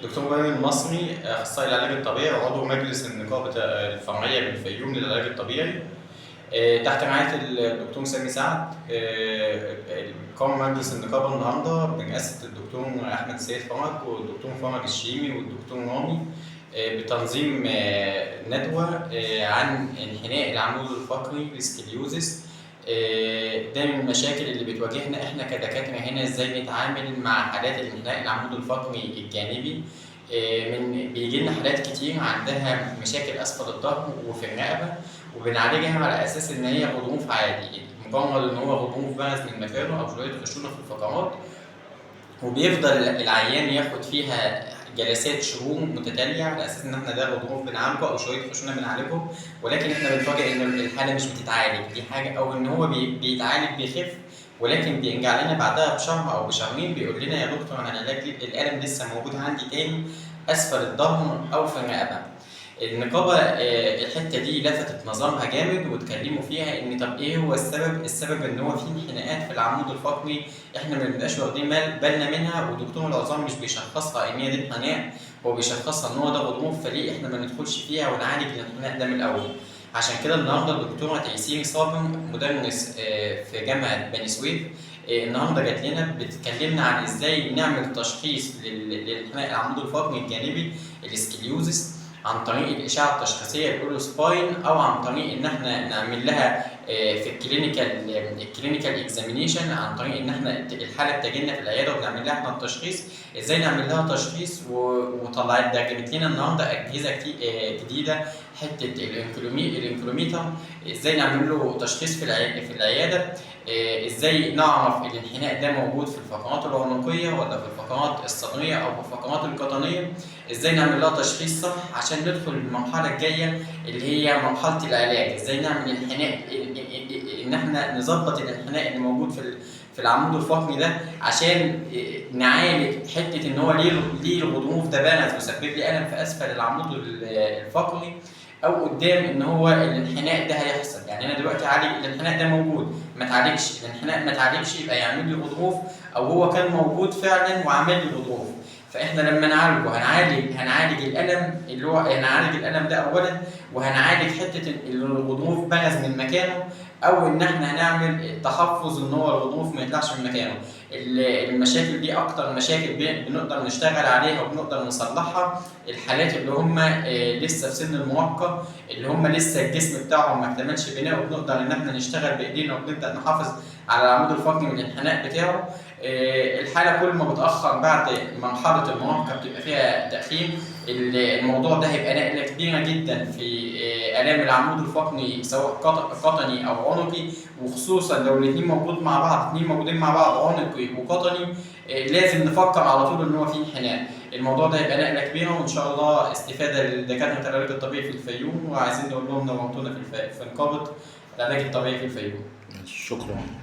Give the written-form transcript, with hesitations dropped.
دكتور ماهر المصري، اخصائي العلاج الطبيعي وعضو مجلس النقابه الفرعيه بالفيوم للعلاج الطبيعي. تحت رعايه الدكتور سامي سعد. قام مجلس النقابه النهارده برئاسه الدكتور احمد سيد فرج والدكتور فرج الشيمي والدكتور رامي بتنظيم ندوه عن انحناء العمود الفقري السكليوزس. ده من المشاكل اللي بتواجهنا احنا كدكاتره هنا، ازاي نتعامل مع حالات الانحناء العمود الفقري الجانبي. من بيجي لنا حالات كتير عندها مشاكل اسفل الظهر وفي الرقبه، وبنعالجها على اساس ان هي غضروف عادي، مجرد ان هو غضروف بارز من مكانه او شويه خشونه في الفقرات، وبيفضل العيان ياخد فيها جلسات شهور متتاليه على اساس ان احنا ده غضروف بنعالجه او شويه خشونه بنعالجه، ولكن احنا بنفاجئ ان الحاله مش بتتعالج، دي حاجه، او ان هو بيتعالج بيخف، ولكن بيرجع لنا بعدها بشهر او بشهرين بيقول لنا يا دكتور انا الالم لسه موجود عندي تاني اسفل الظهر او في الرقبه. النقابه الحته دي لفتت نظرها جامد واتكلموا فيها ان طب ايه هو السبب؟ السبب ان هو في انحناءات في العمود الفقري احنا ما بنبقاش واخدين بالنا منها، ودكتور العظام مش بيشخصها ان هي دي انحناء، هو بيشخصها ان هو ده غضروف، فليه احنا ما ندخلش فيها ونعالج الانحناء ده من الاول؟ عشان كده النهارده الدكتوره تيسير صابر مدرس في جامعه بني سويف النهارده جات لنا بتكلمنا عن ازاي نعمل تشخيص للانحناء العمود الفقري الجانبي الاسكليوزس عن طريق الاشعه التشخيصيه الاولوسباين، او عن طريق ان احنا نعمل لها في الكلينيكال اكزامينيشن، عن طريق ان احنا الحاله بتجيلنا في العياده وبنعمل لها احنا التشخيص. ازاي نعمل لها تشخيص؟ وطلعت ده جابت لنا النهارده اجهزه جديده، حته الانكلوميتر، ازاي نعمل له تشخيص في العياده، ازاي نعرف الانحناء ده موجود في الفقرات العنقيه ولا في الفقرات الصدريه او في الفقرات القطنيه، ازاي نعمل لها تشخيص صح عشان ندخل المرحله الجايه اللي هي مرحله العلاج، ازاي نعمل انحناء ان احنا نظبط الانحناء اللي موجود في العمود الفقري ده عشان نعالج حته ان هو ليه الغضروف ده بارز وسبب لي الم في اسفل العمود الفقري، او قدام ان هو الانحناء ده هيحصل. يعني انا دلوقتي عالج الانحناء ده موجود، ما تعالجش الانحناء، ما تعالجش يبقى يعمل لي غضروف، او هو كان موجود فعلا وعمل لي غضروف. فاحنا لما نعالجه هنعالج الالم اللي هو هنعالج الالم ده اولا، وهنعالج حته الغضروف بارز من مكانه، او ان احنا هنعمل تحفظ ان هو الغضروف ما يطلعش من مكانه. المشاكل دي اكتر مشاكل بنقدر نشتغل عليها وبنقدر نصلحها الحالات اللي هم لسه في سن المراهقه، اللي هم لسه الجسم بتاعهم ما اكتملش بناء، وبنقدر ان احنا نشتغل بايدينا وبنبدا نحافظ على العمود الفقري من الانحناء بتاعه. الحاله كل ما بتاخر بعد مرحله المراهقه بتبقى فيها تاخير، الموضوع ده هيبقى نقله كبيره جدا في الام العمود الفقري سواء قطني او عنقي، وخصوصا لو الاثنين موجودين مع بعض عنقي وقطني، لازم نفكر على طول ان هو في انحناء. الموضوع ده هيبقى نقله كبيره، وان شاء الله استفاده لدكاتره العلاج الطبيعي في الفيوم، وعايزين نقول لهم نورتونا في نقابه العلاج الطبيعي في الفيوم. شكرا.